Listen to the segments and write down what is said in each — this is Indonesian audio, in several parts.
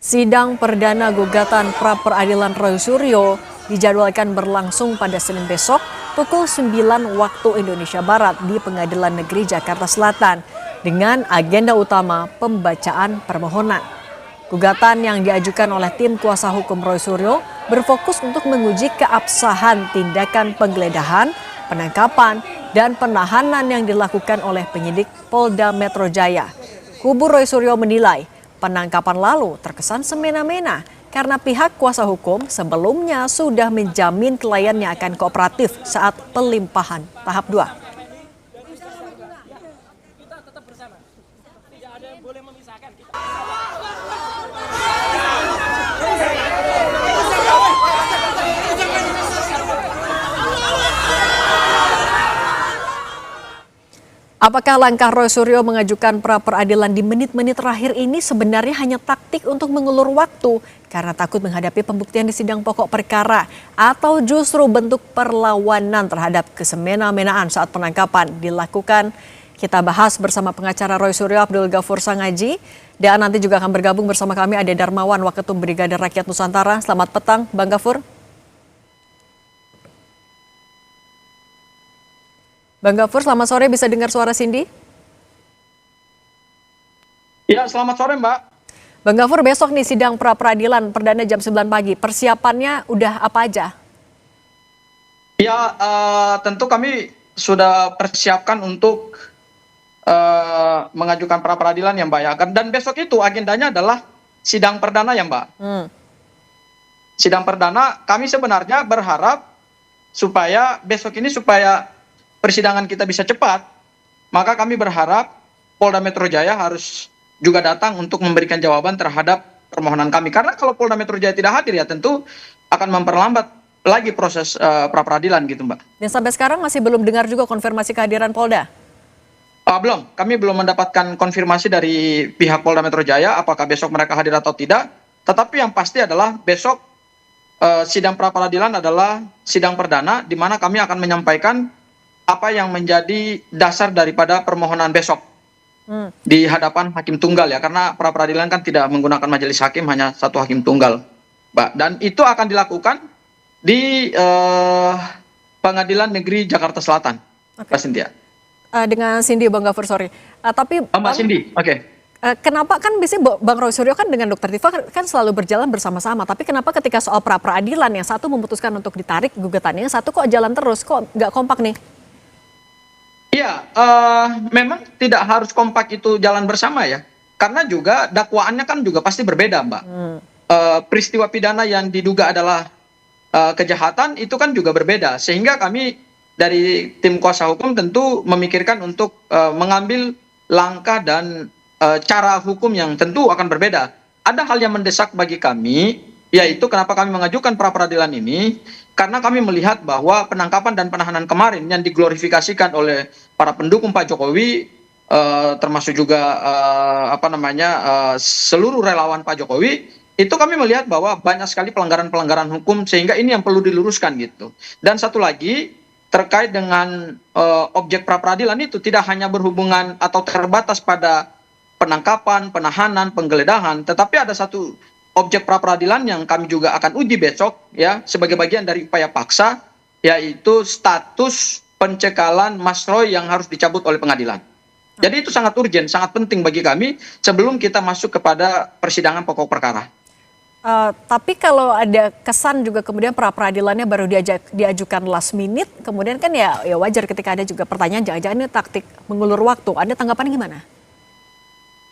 Sidang perdana gugatan pra-peradilan Roy Suryo dijadwalkan berlangsung pada Senin besok pukul 9 waktu Indonesia Barat di Pengadilan Negeri Jakarta Selatan dengan agenda utama pembacaan permohonan. Gugatan yang diajukan oleh tim kuasa hukum Roy Suryo berfokus untuk menguji keabsahan tindakan penggeledahan, penangkapan, dan penahanan yang dilakukan oleh penyidik Polda Metro Jaya. Kubu Roy Suryo menilai penangkapan lalu terkesan semena-mena karena pihak kuasa hukum sebelumnya sudah menjamin kliennya akan kooperatif saat pelimpahan tahap 2. Apakah langkah Roy Suryo mengajukan pra-peradilan di menit-menit terakhir ini sebenarnya hanya taktik untuk mengulur waktu karena takut menghadapi pembuktian di sidang pokok perkara atau justru bentuk perlawanan terhadap kesemena-menaan saat penangkapan dilakukan? Kita bahas bersama pengacara Roy Suryo Abdul Ghafur Sangaji dan nanti juga akan bergabung bersama kami ada Darmawan Waketum Brigade Rakyat Nusantara. Selamat petang Bang Ghafur. Bang Ghafur, selamat sore, bisa dengar suara Cindy? Ya, selamat sore Mbak. Bang Ghafur, besok nih sidang pra-peradilan perdana jam 9 pagi, persiapannya udah apa aja? Ya, tentu kami sudah persiapkan untuk mengajukan pra-peradilan ya Mbak ya. Dan besok itu agendanya adalah sidang perdana ya Mbak. Sidang perdana kami sebenarnya berharap supaya besok ini supaya persidangan kita bisa cepat, maka kami berharap Polda Metro Jaya harus juga datang untuk memberikan jawaban terhadap permohonan kami. Karena kalau Polda Metro Jaya tidak hadir ya tentu akan memperlambat lagi proses pra-peradilan gitu Mbak. Dan sampai sekarang masih belum dengar juga konfirmasi kehadiran Polda? Belum, kami belum mendapatkan konfirmasi dari pihak Polda Metro Jaya apakah besok mereka hadir atau tidak. Tetapi yang pasti adalah besok sidang pra-peradilan adalah sidang perdana di mana kami akan menyampaikan apa yang menjadi dasar daripada permohonan besok di hadapan hakim tunggal ya, karena pra-peradilan kan tidak menggunakan majelis hakim, hanya satu hakim tunggal Mbak, dan itu akan dilakukan di Pengadilan Negeri Jakarta Selatan. Mbak Cynthia. Dengan Cindy Bang Ghafur, sorry. Tapi Mbak Cindy, oke. Kenapa kan biasanya Bang Roy Suryo kan dengan Dr. Tifa kan selalu berjalan bersama-sama, tapi kenapa ketika soal pra-peradilan yang satu memutuskan untuk ditarik gugatannya, yang satu kok jalan terus, kok nggak kompak nih? Iya, memang tidak harus kompak itu jalan bersama ya, karena juga dakwaannya kan juga pasti berbeda Mbak. Peristiwa pidana yang diduga adalah kejahatan itu kan juga berbeda, sehingga kami dari tim kuasa hukum tentu memikirkan untuk mengambil langkah dan cara hukum yang tentu akan berbeda. Ada hal yang mendesak bagi kami, yaitu kenapa kami mengajukan pra-peradilan ini, karena kami melihat bahwa penangkapan dan penahanan kemarin yang diglorifikasikan oleh para pendukung Pak Jokowi, termasuk juga seluruh relawan Pak Jokowi, itu kami melihat bahwa banyak sekali pelanggaran-pelanggaran hukum, sehingga ini yang perlu diluruskan gitu. Dan satu lagi terkait dengan objek pra-peradilan itu tidak hanya berhubungan atau terbatas pada penangkapan, penahanan, penggeledahan, tetapi ada satu objek pra-peradilan yang kami juga akan uji besok ya sebagai bagian dari upaya paksa, yaitu status pencekalan Mas Roy yang harus dicabut oleh pengadilan. Jadi itu sangat urgen, sangat penting bagi kami sebelum kita masuk kepada persidangan pokok perkara. Tapi kalau ada kesan juga kemudian pra-peradilannya baru diajukan last minute, kemudian kan ya wajar ketika ada juga pertanyaan jangan-jangan ini taktik mengulur waktu. Ada tanggapan gimana?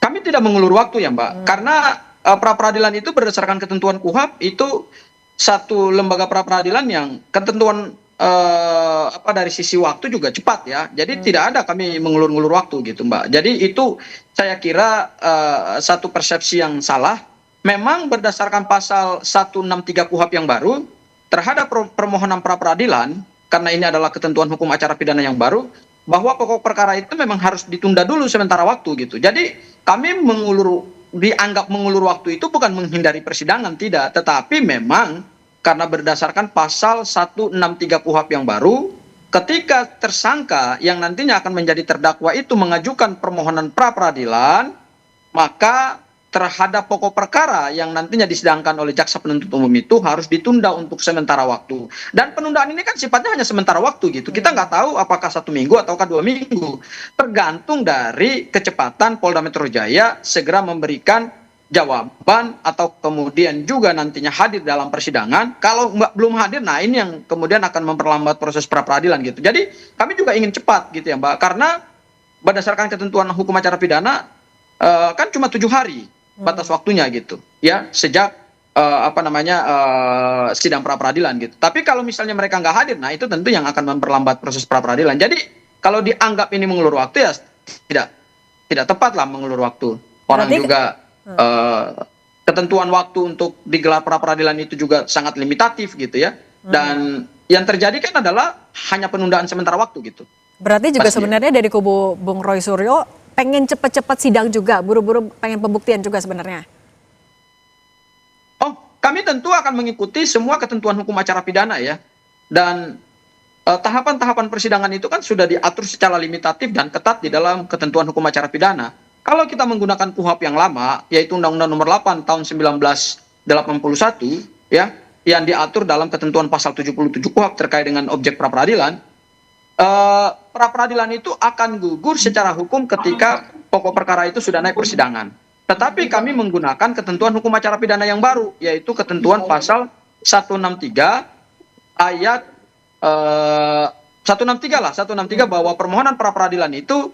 Kami tidak mengulur waktu ya Mbak, karena pra-peradilan itu berdasarkan ketentuan KUHP itu satu lembaga pra-peradilan yang ketentuan dari sisi waktu juga cepat ya. Jadi tidak ada kami mengulur-ngulur waktu gitu Mbak. Jadi itu saya kira satu persepsi yang salah. Memang berdasarkan pasal 163 KUHP yang baru terhadap permohonan pra-peradilan, karena ini adalah ketentuan hukum acara pidana yang baru, bahwa pokok perkara itu memang harus ditunda dulu sementara waktu gitu. Jadi kami dianggap mengulur waktu itu bukan menghindari persidangan, tidak, tetapi memang karena berdasarkan pasal 163 KUHP yang baru, ketika tersangka yang nantinya akan menjadi terdakwa itu mengajukan permohonan pra-peradilan, maka terhadap pokok perkara yang nantinya disidangkan oleh jaksa penuntut umum itu harus ditunda untuk sementara waktu. Dan penundaan ini kan sifatnya hanya sementara waktu gitu. Kita nggak tahu apakah 1 minggu ataukah 2 minggu. Tergantung dari kecepatan Polda Metro Jaya segera memberikan jawaban atau kemudian juga nantinya hadir dalam persidangan. Kalau belum hadir, nah ini yang kemudian akan memperlambat proses pra peradilan gitu. Jadi kami juga ingin cepat gitu ya Mbak, karena berdasarkan ketentuan hukum acara pidana kan cuma 7 hari batas waktunya gitu ya, sejak sidang pra peradilan gitu. Tapi kalau misalnya mereka nggak hadir, nah itu tentu yang akan memperlambat proses pra peradilan. Jadi kalau dianggap ini mengulur waktu ya tidak tepat lah mengulur waktu. Orang Berarti juga ketentuan waktu untuk digelar pra peradilan itu juga sangat limitatif gitu ya. Dan yang terjadi kan adalah hanya penundaan sementara waktu gitu. Berarti juga Pasti. sebenarnya dari kubu Bung Roy Suryo pengen cepat-cepat sidang juga, buru-buru pengen pembuktian juga sebenarnya. Oh, kami tentu akan mengikuti semua ketentuan hukum acara pidana ya. Dan tahapan-tahapan persidangan itu kan sudah diatur secara limitatif dan ketat di dalam ketentuan hukum acara pidana. Kalau kita menggunakan KUHP yang lama, yaitu Undang-Undang Nomor 8 tahun 1981 ya, yang diatur dalam ketentuan pasal 77 KUHP terkait dengan objek pra peradilan, pra peradilan itu akan gugur secara hukum ketika pokok perkara itu sudah naik persidangan. Tetapi kami menggunakan ketentuan hukum acara pidana yang baru, yaitu ketentuan pasal 163 ayat 163 bahwa permohonan pra peradilan itu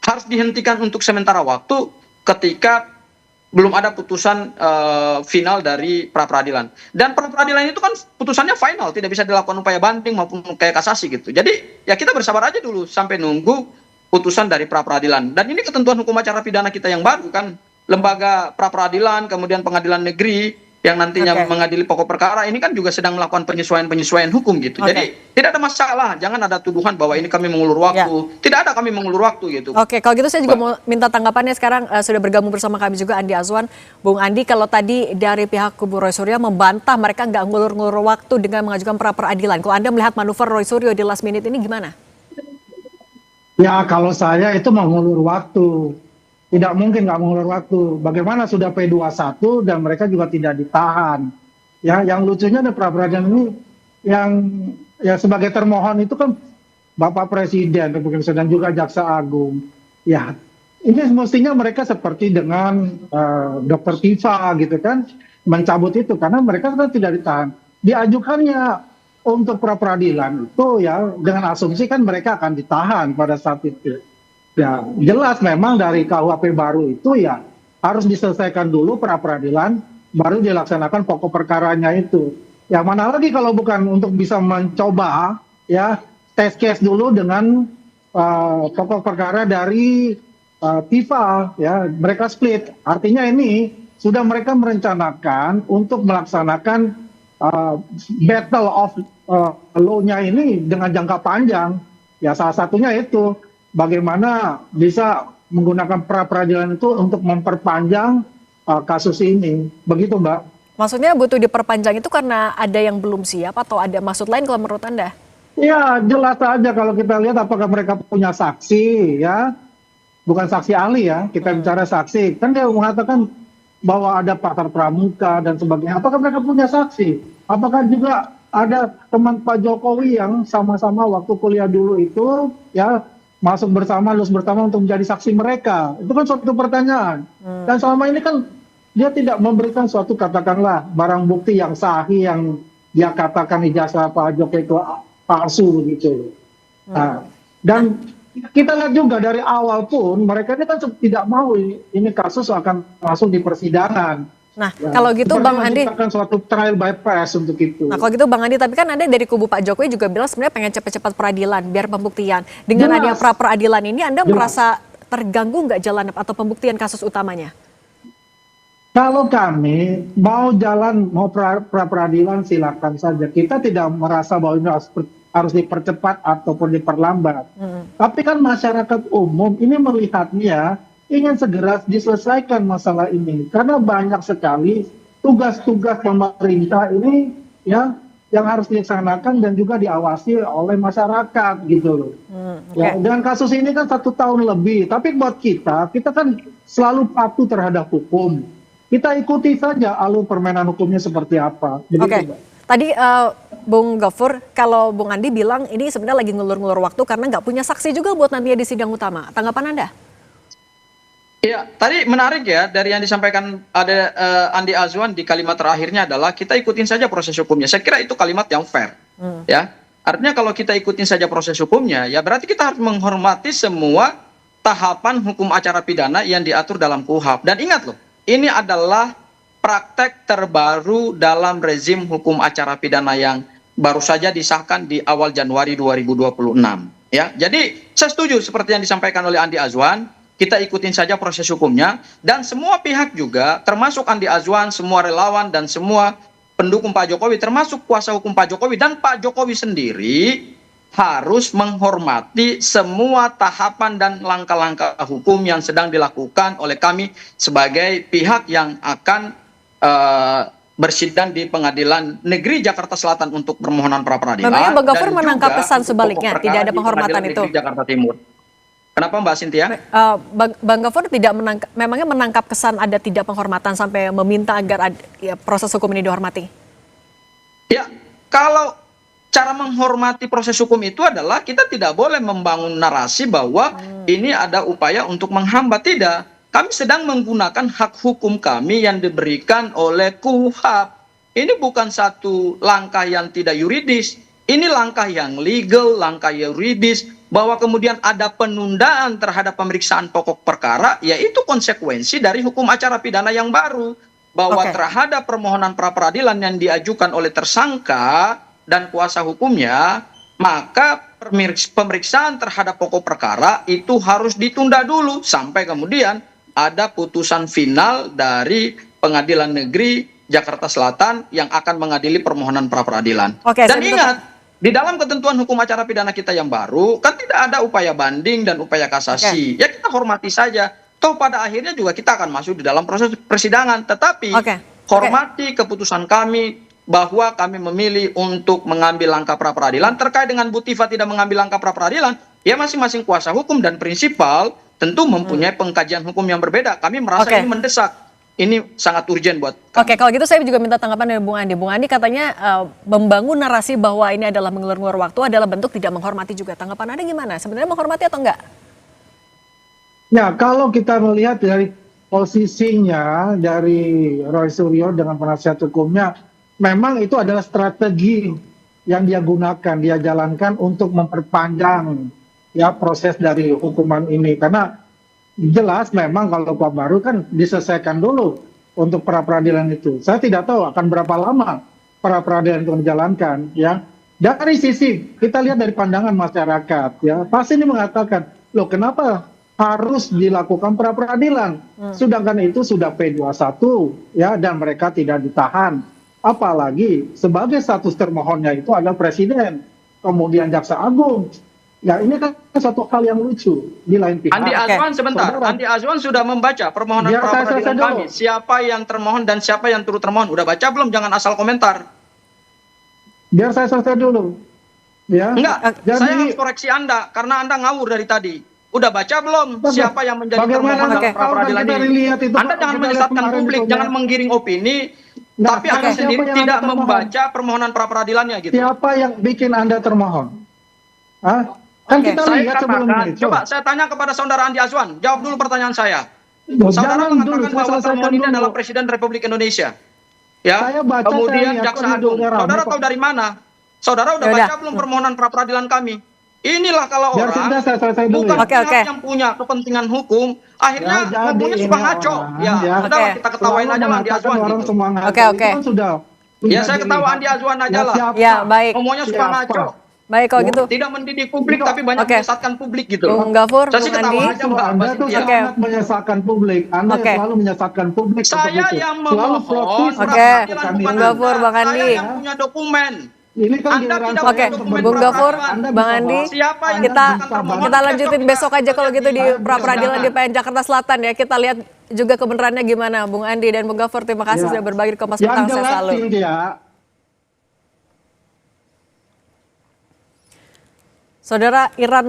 harus dihentikan untuk sementara waktu ketika belum ada putusan final dari pra peradilan. Dan pra peradilan itu kan putusannya final, tidak bisa dilakukan upaya banding maupun upaya kasasi gitu. Jadi ya kita bersabar aja dulu sampai nunggu putusan dari pra peradilan. Dan ini ketentuan hukum acara pidana kita yang baru kan, lembaga pra peradilan, kemudian pengadilan negeri yang nantinya mengadili pokok perkara ini kan juga sedang melakukan penyesuaian hukum gitu. Jadi tidak ada masalah, jangan ada tuduhan bahwa ini kami mengulur waktu. Tidak ada kami mengulur waktu gitu. Oke, kalau gitu saya juga mau minta tanggapannya sekarang. Sudah bergabung bersama kami juga Andi Azwan. Bung Andi, kalau tadi dari pihak kubu Roy Suryo membantah mereka nggak ngulur-ngulur waktu dengan mengajukan pra peradilan. Kalau Anda melihat manuver Roy Suryo di last minute ini gimana? Ya kalau saya itu mengulur waktu. Tidak mungkin nggak mengulur waktu. Bagaimana sudah P21 dan mereka juga tidak ditahan. Ya, yang lucunya ada pra peradilan ini yang ya sebagai termohon itu kan Bapak Presiden dan juga Jaksa Agung. Ya, ini mestinya mereka seperti dengan Dr. Tifa gitu kan, mencabut itu karena mereka kan tidak ditahan. Diajukannya untuk pra peradilan itu ya dengan asumsi kan mereka akan ditahan pada saat itu. Ya, jelas memang dari KUHP baru itu ya harus diselesaikan dulu pra peradilan, baru dilaksanakan pokok perkaranya itu. Yang mana lagi kalau bukan untuk bisa mencoba ya test case dulu dengan pokok perkara dari TIFA ya, mereka split. Artinya ini sudah mereka merencanakan untuk melaksanakan battle of law-nya ini dengan jangka panjang. Ya salah satunya itu bagaimana bisa menggunakan pra peradilan itu untuk memperpanjang kasus ini. Begitu, Mbak. Maksudnya butuh diperpanjang itu karena ada yang belum siap atau ada maksud lain kalau menurut Anda? Ya, jelas saja kalau kita lihat apakah mereka punya saksi, ya. Bukan saksi ahli ya, kita bicara saksi. Kan dia mengatakan bahwa ada pakar pramuka dan sebagainya. Apakah mereka punya saksi? Apakah juga ada teman Pak Jokowi yang sama-sama waktu kuliah dulu itu, ya, masuk bersama, lulus bersama untuk menjadi saksi mereka. Itu kan suatu pertanyaan. Dan selama ini kan dia tidak memberikan suatu katakanlah barang bukti yang sahih yang dia katakan ijazah Pak Jokowi itu palsu begitu. Nah, dan kita lihat juga dari awal pun mereka ini kan tidak mau ini kasus akan langsung di persidangan. Nah, ya, kalau gitu Bang Andi, akan suatu trial by press untuk itu. Nah, kalau gitu Bang Andi, tapi kan Anda dari kubu Pak Jokowi juga bilang sebenarnya pengen cepat-cepat peradilan biar pembuktian. Dengan adanya pra peradilan ini Anda merasa terganggu nggak jalan atau pembuktian kasus utamanya? Kalau kami mau jalan mau pra peradilan silakan saja. Kita tidak merasa bahwa ini harus dipercepat ataupun diperlambat. Tapi kan masyarakat umum ini melihatnya ingin segera diselesaikan masalah ini karena banyak sekali tugas-tugas pemerintah ini ya yang harus dilaksanakan dan juga diawasi oleh masyarakat gitu loh. Ya, dengan kasus ini kan 1 tahun lebih, tapi buat kita kan selalu patuh terhadap hukum. Kita ikuti saja alur permainan hukumnya seperti apa. Begitu, Oke. Mbak. Tadi Bung Gofur, kalau Bung Andi bilang ini sebenarnya lagi ngulur-ngulur waktu karena nggak punya saksi juga buat nantinya di sidang utama. Tanggapan Anda? Ya, tadi menarik ya dari yang disampaikan ada Andi Azwan di kalimat terakhirnya adalah kita ikutin saja proses hukumnya. Saya kira itu kalimat yang fair, ya. Artinya kalau kita ikutin saja proses hukumnya, ya berarti kita harus menghormati semua tahapan hukum acara pidana yang diatur dalam KUHP. Dan ingat loh, ini adalah praktek terbaru dalam rezim hukum acara pidana yang baru saja disahkan di awal Januari 2026. Ya, jadi saya setuju seperti yang disampaikan oleh Andi Azwan. Kita ikutin saja proses hukumnya dan semua pihak juga, termasuk Andi Azwan, semua relawan dan semua pendukung Pak Jokowi, termasuk kuasa hukum Pak Jokowi dan Pak Jokowi sendiri harus menghormati semua tahapan dan langkah-langkah hukum yang sedang dilakukan oleh kami sebagai pihak yang akan bersidang di Pengadilan Negeri Jakarta Selatan untuk permohonan pra peradilan. Memangnya Bang Gofur dan menangkap juga pesan untuk sebaliknya, pokok tidak ada perkara di penghormatan Pengadilan itu? Negeri Jakarta Timur. Kenapa Mbak Cynthia? Bang Gofur tidak memangnya menangkap kesan ada tidak penghormatan sampai meminta agar proses hukum ini dihormati? Ya, kalau cara menghormati proses hukum itu adalah kita tidak boleh membangun narasi bahwa ini ada upaya untuk menghambat. Tidak. Kami sedang menggunakan hak hukum kami yang diberikan oleh KUHP. Ini bukan satu langkah yang tidak yuridis. Ini langkah yang legal, langkah yuridis, bahwa kemudian ada penundaan terhadap pemeriksaan pokok perkara, yaitu konsekuensi dari hukum acara pidana yang baru. Bahwa terhadap permohonan pra peradilan yang diajukan oleh tersangka dan kuasa hukumnya, maka pemeriksaan terhadap pokok perkara itu harus ditunda dulu sampai kemudian ada putusan final dari Pengadilan Negeri Jakarta Selatan yang akan mengadili permohonan pra peradilan. Dan ingat, di dalam ketentuan hukum acara pidana kita yang baru, kan tidak ada upaya banding dan upaya kasasi. Ya kita hormati saja. Toh pada akhirnya juga kita akan masuk di dalam proses persidangan. Tetapi hormati keputusan kami bahwa kami memilih untuk mengambil langkah pra peradilan. Terkait dengan Bu Tifa tidak mengambil langkah pra peradilan, ya masing-masing kuasa hukum dan prinsipal tentu mempunyai pengkajian hukum yang berbeda. Kami merasa ini mendesak. Ini sangat urgent buat kami. Oke, kalau gitu saya juga minta tanggapan dari Bung Andi. Bung Andi katanya membangun narasi bahwa ini adalah mengulur-ngulur waktu adalah bentuk tidak menghormati juga. Tanggapan Anda gimana? Sebenarnya menghormati atau enggak? Ya, kalau kita melihat dari posisinya dari Roy Suryo dengan penasihat hukumnya, memang itu adalah strategi yang dia gunakan, dia jalankan untuk memperpanjang ya proses dari hukuman ini. Karena jelas memang kalau Pak baru kan diselesaikan dulu untuk pra peradilan itu. Saya tidak tahu akan berapa lama pra peradilan itu dijalankan ya. Dari sisi kita lihat dari pandangan masyarakat ya, pasti ini mengatakan, loh kenapa harus dilakukan pra peradilan? Sedangkan itu sudah P21 ya dan mereka tidak ditahan. Apalagi sebagai status termohonnya itu adalah presiden, kemudian jaksa agung. Ya ini kan satu hal yang lucu di lain pihak. Andi Azwan sebentar, Andi Azwan sudah membaca permohonan pra peradilan kami. Siapa yang termohon dan siapa yang turut termohon? Udah baca belum? Jangan asal komentar. Biar saya selesai dulu. Ya. Enggak, saya harus koreksi Anda karena Anda ngawur dari tadi. Udah baca belum siapa yang menjadi termohon dalam pra peradilan ini? Anda jangan menyesatkan publik, jangan menggiring opini, tapi Anda sendiri tidak membaca permohonan pra peradilannya gitu. Siapa yang bikin Anda termohon? Hah? Kan kita lihat sebelumnya itu. Coba saya tanya kepada saudara Andi Azwan, jawab dulu pertanyaan saya. Saudara mengatakan bahwa termohon ini adalah Presiden Republik Indonesia. Ya, kemudian jaksa agung. Saudara tahu dari mana? Saudara udah baca belum permohonan pra peradilan kami? Inilah kalau orang bukan pihak yang punya kepentingan hukum, akhirnya ngomongnya suka ngaco. Ya, udahlah kita ketawain aja lah Andi Azwan gitu. Oke. Ya saya ketawa Andi Azwan aja lah. Ya, baik. Ngomongnya suka ngaco. Baik kalau gitu. Tidak mendidik publik tapi banyak menyesatkan publik gitu. Bung Gofur, saya sih ketawa aja Mbak. Anda tuh sangat menyesatkan publik. Anda yang selalu menyesatkan publik. Saya yang memohon. Bung Gofur, Bang Andi. Saya yang punya dokumen. Ini kan Bung Gofur, Bang Andi, kita lanjutin besok aja kalau gitu di pra peradilan di PN Jakarta Selatan ya. Kita lihat juga kebenarannya gimana. Bung Andi dan Bung Gofur, terima kasih sudah berbagi di Kompas Petang. Saya selalu. Saudara Iran